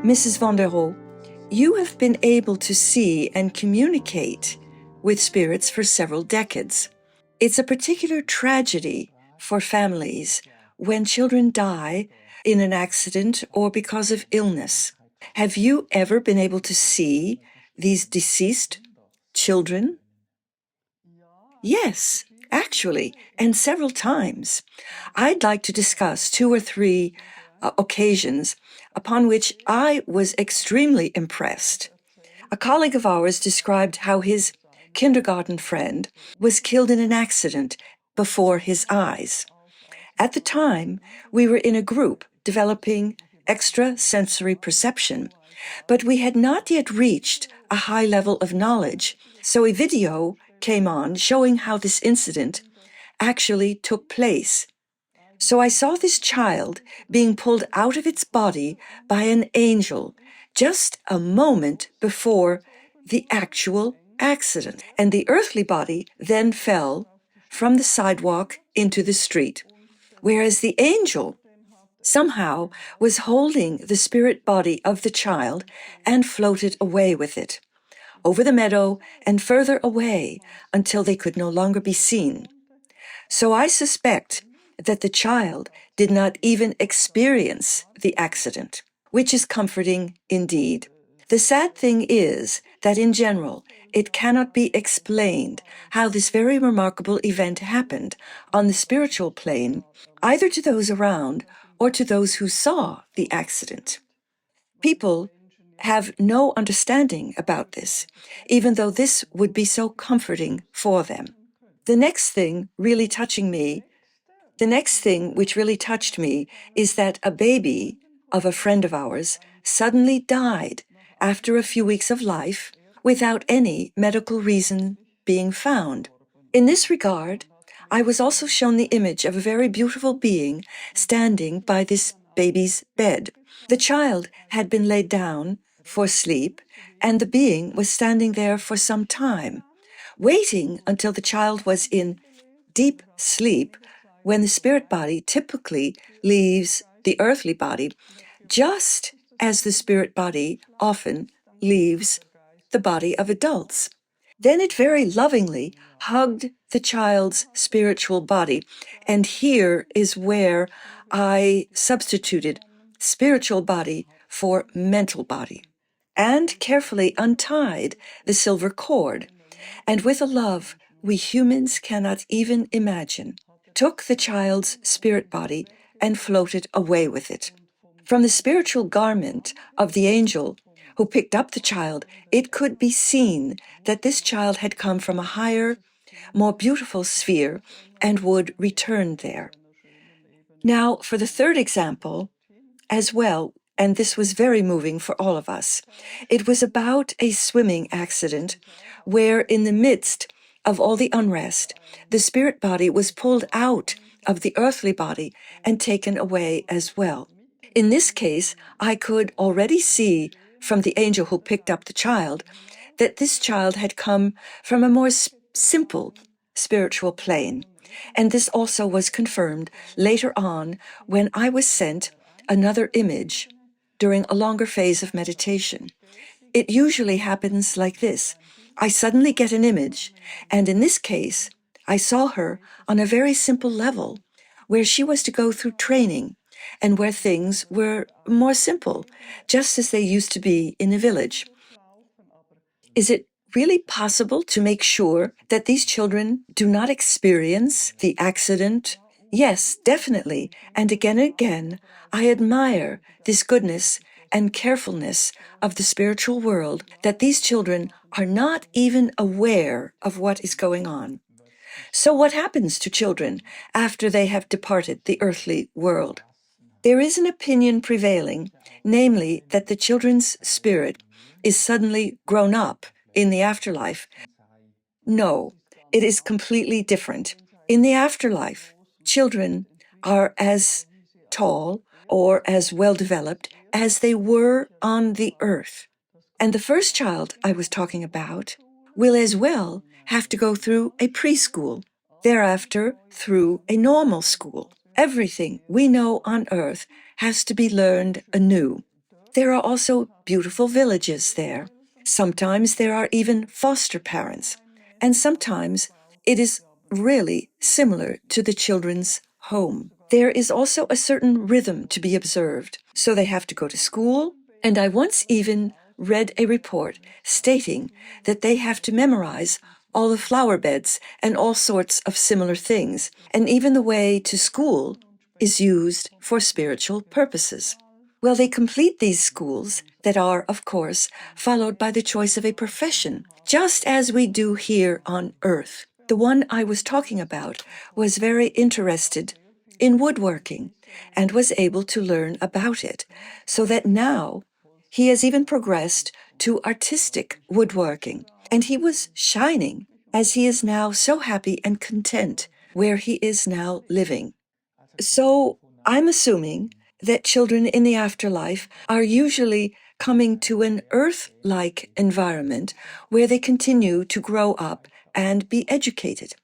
Mrs. Vonderau, you have been able to see and communicate with spirits for several decades. It's a particular tragedy for families when children die in an accident or because of illness. Have you ever been able to see these deceased children? Yes, actually, and several times. I'd like to discuss two or three occasions upon which I was extremely impressed. A colleague of ours described how his kindergarten friend was killed in an accident before his eyes. At the time, we were in a group developing extrasensory perception, but we had not yet reached a high level of knowledge, so a video came on showing how this incident actually took place. So I saw this child being pulled out of its body by an angel just a moment before the actual accident, and the earthly body then fell from the sidewalk into the street, whereas the angel somehow was holding the spirit body of the child and floated away with it, over the meadow and further away until they could no longer be seen. So I suspect that the child did not even experience the accident, which is comforting indeed. The sad thing is that in general, it cannot be explained how this very remarkable event happened on the spiritual plane, either to those around or to those who saw the accident. People have no understanding about this, even though this would be so comforting for them. The next thing which really touched me is that a baby of a friend of ours suddenly died after a few weeks of life without any medical reason being found. In this regard, I was also shown the image of a very beautiful being standing by this baby's bed. The child had been laid down for sleep, and the being was standing there for some time, waiting until the child was in deep sleep, when the spirit body typically leaves the earthly body, just as the spirit body often leaves the body of adults. Then it very lovingly hugged the child's spiritual body, and here is where I substituted spiritual body for mental body, and carefully untied the silver cord, and with a love we humans cannot even imagine, took the child's spirit body and floated away with it. From the spiritual garment of the angel who picked up the child, it could be seen that this child had come from a higher, more beautiful sphere and would return there. Now, for the third example, as well, and this was very moving for all of us, it was about a swimming accident where, in the midst of all the unrest, the spirit body was pulled out of the earthly body and taken away as well. In this case, I could already see from the angel who picked up the child that this child had come from a more simple spiritual plane. And this also was confirmed later on when I was sent another image during a longer phase of meditation. It usually happens like this. I suddenly get an image, and in this case, I saw her on a very simple level, where she was to go through training, and where things were more simple, just as they used to be in a village. Is it really possible to make sure that these children do not experience the accident? Yes, definitely, and again, I admire this goodness and carefulness of the spiritual world, that these children are not even aware of what is going on. So what happens to children after they have departed the earthly world? There is an opinion prevailing, namely that the children's spirit is suddenly grown up in the afterlife. No, it is completely different. In the afterlife, children are as tall or as well developed as they were on the earth. And the first child I was talking about will as well have to go through a preschool, thereafter through a normal school. Everything we know on earth has to be learned anew. There are also beautiful villages there. Sometimes there are even foster parents, and sometimes it is really similar to the children's home. There is also a certain rhythm to be observed, so they have to go to school, and I once even read a report stating that they have to memorize all the flower beds and all sorts of similar things, and even the way to school is used for spiritual purposes. Well, they complete these schools that are, of course, followed by the choice of a profession, just as we do here on Earth. The one I was talking about was very interested in woodworking and was able to learn about it, so that now he has even progressed to artistic woodworking, and he was shining as he is now so happy and content where he is now living. So I'm assuming that children in the afterlife are usually coming to an Earth-like environment where they continue to grow up and be educated.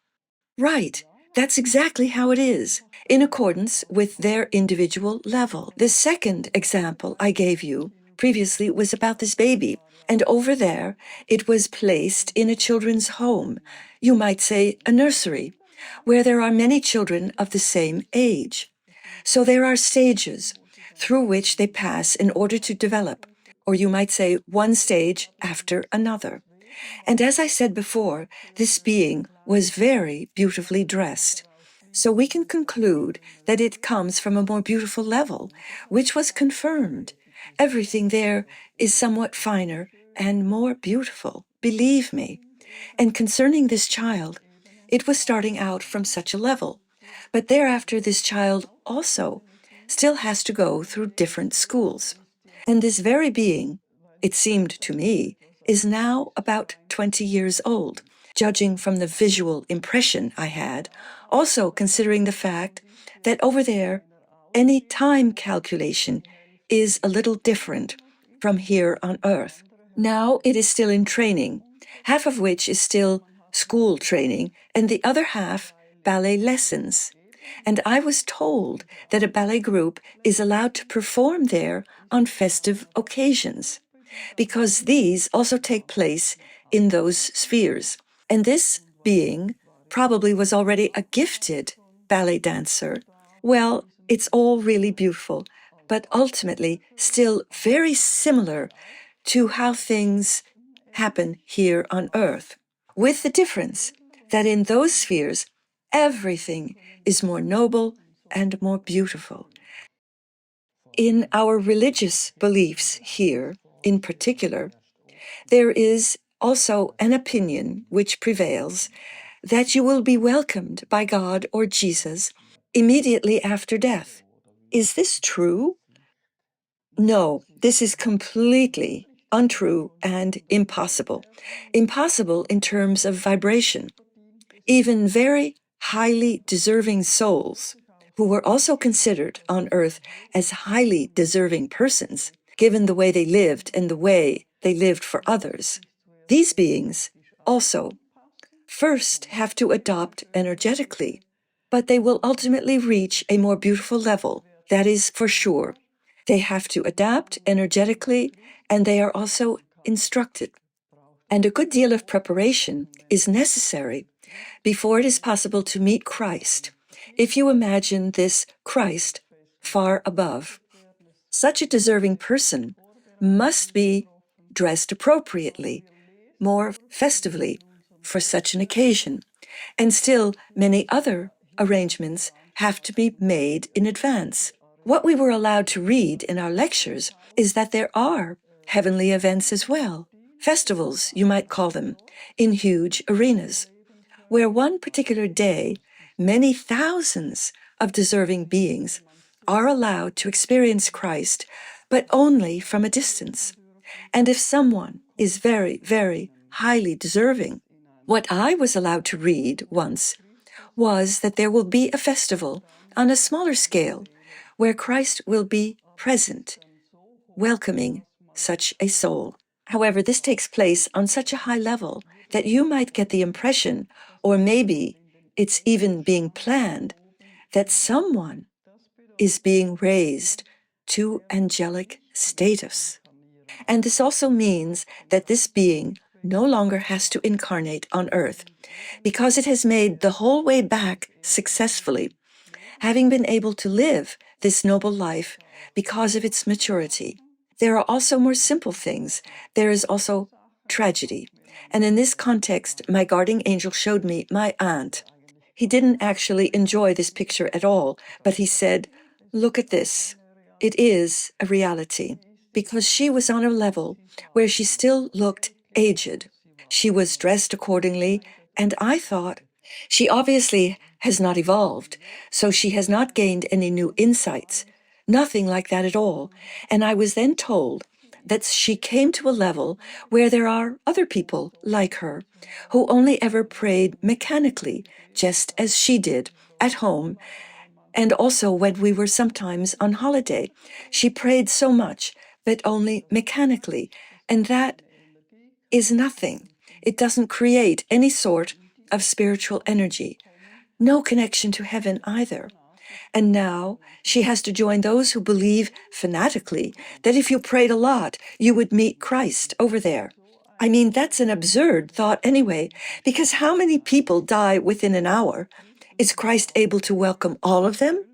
Right, that's exactly how it is, in accordance with their individual level. The second example I gave you previously was about this baby, and over there it was placed in a children's home, you might say a nursery, where there are many children of the same age. So there are stages through which they pass in order to develop, or you might say one stage after another. And as I said before, this being was very beautifully dressed. So we can conclude that it comes from a more beautiful level, which was confirmed. Everything there is somewhat finer and more beautiful, believe me. And concerning this child, it was starting out from such a level. But thereafter, this child also still has to go through different schools. And this very being, it seemed to me, is now about 20 years old, judging from the visual impression I had, also considering the fact that over there, any time calculation is a little different from here on Earth. Now it is still in training, half of which is still school training, and the other half ballet lessons. And I was told that a ballet group is allowed to perform there on festive occasions, because these also take place in those spheres. And this being probably was already a gifted ballet dancer. Well, it's all really beautiful, but ultimately still very similar to how things happen here on Earth, with the difference that in those spheres, everything is more noble and more beautiful. In our religious beliefs here, in particular, there is also an opinion which prevails that you will be welcomed by God or Jesus immediately after death. Is this true? No, this is completely untrue and impossible. Impossible in terms of vibration. Even very highly deserving souls, who were also considered on earth as highly deserving persons, given the way they lived and the way they lived for others, these beings also first have to adopt energetically, but they will ultimately reach a more beautiful level, that is for sure. They have to adapt energetically, and they are also instructed. And a good deal of preparation is necessary before it is possible to meet Christ, if you imagine this Christ far above. Such a deserving person must be dressed appropriately, more festively, for such an occasion. And still, many other arrangements have to be made in advance. What we were allowed to read in our lectures is that there are heavenly events as well, festivals, you might call them, in huge arenas, where one particular day, many thousands of deserving beings are allowed to experience Christ, but only from a distance. And if someone is very, very highly deserving, what I was allowed to read once was that there will be a festival on a smaller scale where Christ will be present, welcoming such a soul. However, this takes place on such a high level that you might get the impression, or maybe it's even being planned, that someone is being raised to angelic status. And this also means that this being no longer has to incarnate on earth, because it has made the whole way back successfully, having been able to live this noble life because of its maturity. There are also more simple things. There is also tragedy. And in this context, my guardian angel showed me my aunt. He didn't actually enjoy this picture at all, but he said, "Look at this. It is a reality," because she was on a level where she still looked aged. She was dressed accordingly, and I thought, she obviously has not evolved, so she has not gained any new insights. Nothing like that at all. And I was then told that she came to a level where there are other people like her who only ever prayed mechanically, just as she did at home. And also when we were sometimes on holiday, she prayed so much, but only mechanically. And that is nothing. It doesn't create any sort of spiritual energy. No connection to heaven either. And now she has to join those who believe fanatically that if you prayed a lot, you would meet Christ over there. I mean, that's an absurd thought anyway, because how many people die within an hour? Is Christ able to welcome all of them?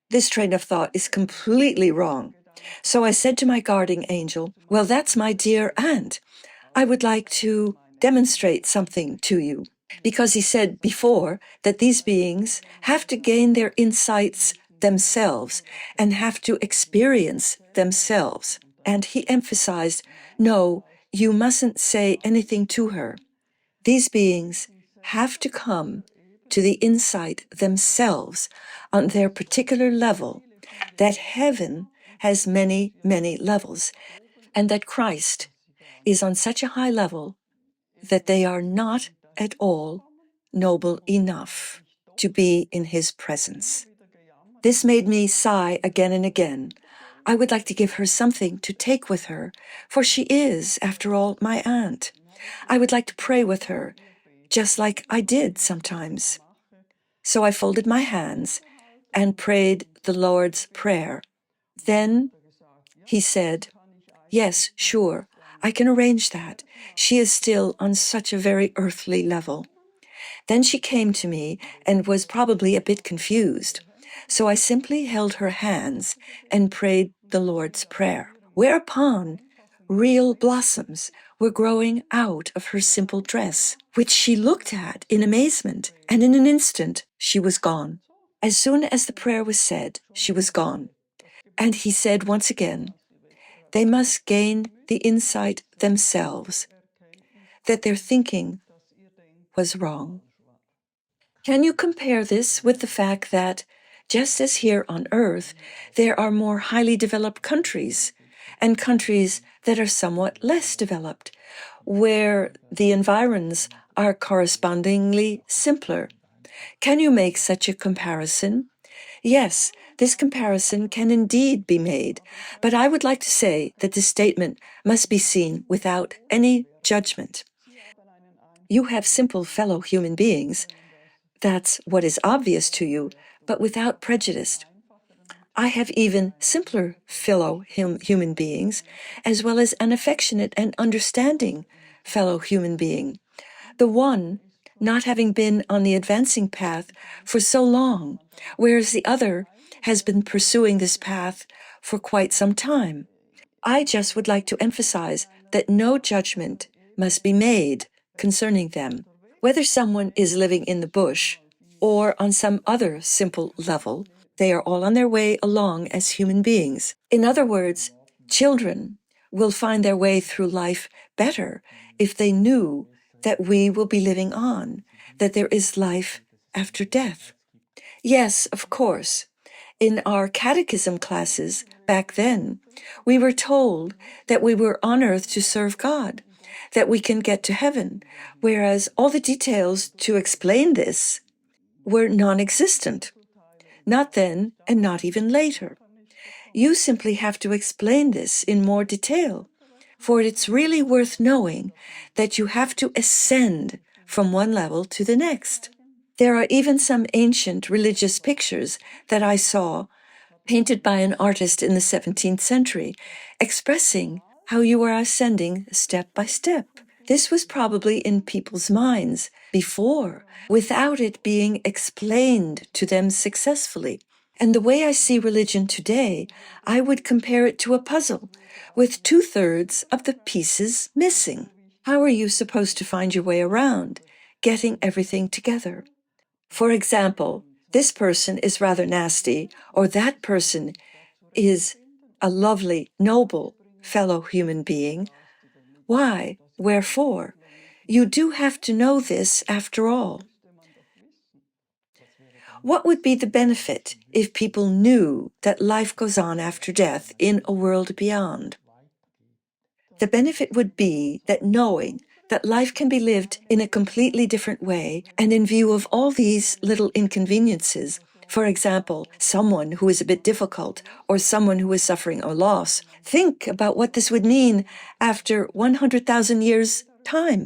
This train of thought is completely wrong. So I said to my guarding angel, "Well, that's my dear aunt. I would like to demonstrate something to you." Because he said before that these beings have to gain their insights themselves and have to experience themselves. And he emphasized, no, you mustn't say anything to her. These beings have to come to the insight themselves on their particular level, that heaven has many, many levels, and that Christ is on such a high level that they are not at all noble enough to be in his presence. This made me sigh again and again. I would like to give her something to take with her, for she is, after all, my aunt. I would like to pray with her, just like I did sometimes. So I folded my hands and prayed the Lord's Prayer. Then he said, "Yes, sure, I can arrange that. She is still on such a very earthly level." Then she came to me and was probably a bit confused. So I simply held her hands and prayed the Lord's Prayer, whereupon real blossoms were growing out of her simple dress, which she looked at in amazement, and in an instant she was gone. As soon as the prayer was said, she was gone. And he said once again, they must gain the insight themselves that their thinking was wrong. Can you compare this with the fact that, just as here on Earth, there are more highly developed countries and countries that are somewhat less developed, where the environs are correspondingly simpler? Can you make such a comparison? Yes, this comparison can indeed be made, but I would like to say that this statement must be seen without any judgment. You have simple fellow human beings. That's what is obvious to you, but without prejudice. I have even simpler fellow human beings, as well as an affectionate and understanding fellow human being. The one not having been on the advancing path for so long, whereas the other has been pursuing this path for quite some time. I just would like to emphasize that no judgment must be made concerning them. Whether someone is living in the bush or on some other simple level, they are all on their way along as human beings. In other words, children will find their way through life better if they knew that we will be living on, that there is life after death. Yes, of course. In our catechism classes back then, we were told that we were on earth to serve God, that we can get to heaven, whereas all the details to explain this were non-existent. Not then, and not even later. You simply have to explain this in more detail, for it's really worth knowing that you have to ascend from one level to the next. There are even some ancient religious pictures that I saw, painted by an artist in the 17th century, expressing how you are ascending step by step. This was probably in people's minds before, without it being explained to them successfully. And the way I see religion today, I would compare it to a puzzle with 2/3 of the pieces missing. How are you supposed to find your way around, getting everything together? For example, this person is rather nasty, or that person is a lovely, noble fellow human being. Why? Wherefore? You do have to know this after all. What would be the benefit if people knew that life goes on after death in a world beyond? The benefit would be that knowing that life can be lived in a completely different way, and in view of all these little inconveniences, for example, someone who is a bit difficult or someone who is suffering a loss, think about what this would mean after 100,000 years' time.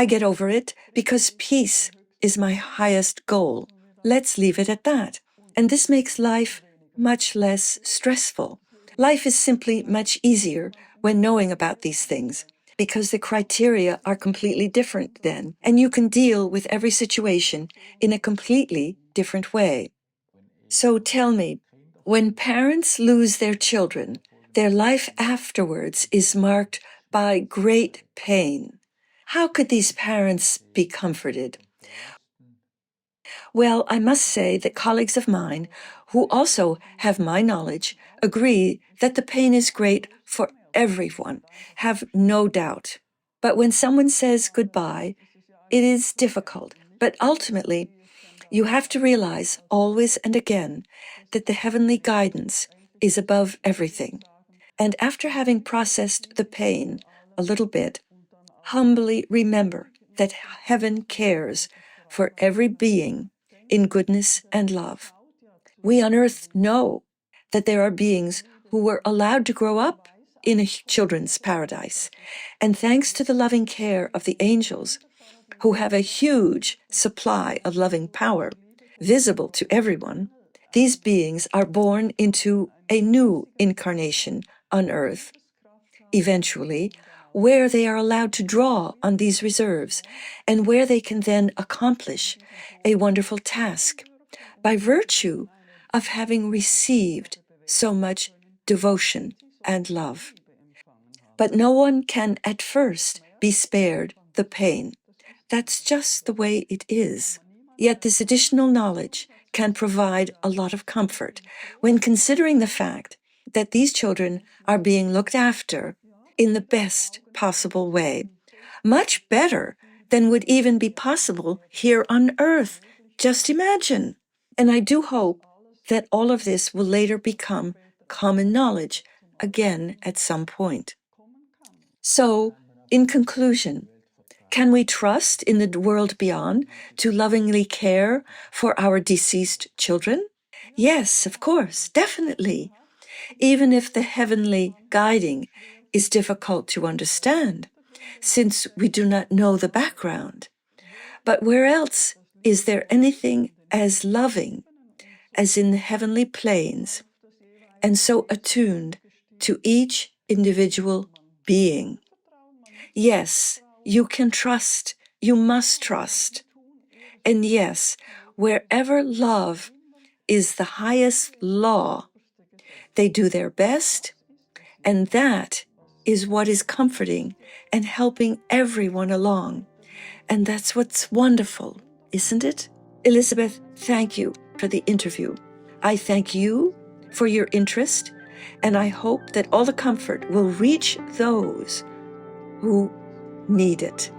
I get over it because peace is my highest goal. Let's leave it at that. And this makes life much less stressful. Life is simply much easier when knowing about these things, because the criteria are completely different then, and you can deal with every situation in a completely different way. So tell me, when parents lose their children, their life afterwards is marked by great pain. How could these parents be comforted? Well, I must say that colleagues of mine, who also have my knowledge, agree that the pain is great for everyone, have no doubt. But when someone says goodbye, it is difficult. But ultimately, you have to realize always and again that the heavenly guidance is above everything. And after having processed the pain a little bit, humbly remember that heaven cares for every being in goodness and love. We on earth know that there are beings who were allowed to grow up in a children's paradise. And thanks to the loving care of the angels, who have a huge supply of loving power, visible to everyone, these beings are born into a new incarnation on earth, eventually, where they are allowed to draw on these reserves and where they can then accomplish a wonderful task by virtue of having received so much devotion and love. But no one can at first be spared the pain. That's just the way it is. Yet this additional knowledge can provide a lot of comfort when considering the fact that these children are being looked after in the best possible way, much better than would even be possible here on earth. Just imagine. And I do hope that all of this will later become common knowledge again at some point. So, in conclusion, can we trust in the world beyond to lovingly care for our deceased children? Yes, of course, definitely. Even if the heavenly guiding is difficult to understand, since we do not know the background. But where else is there anything as loving as in the heavenly planes, and so attuned to each individual being? Yes, you can trust, you must trust. And yes, wherever love is the highest law, they do their best, and that is what is comforting and helping everyone along. And that's what's wonderful, isn't it? Elisabeth, thank you for the interview. I thank you for your interest, and I hope that all the comfort will reach those who need it.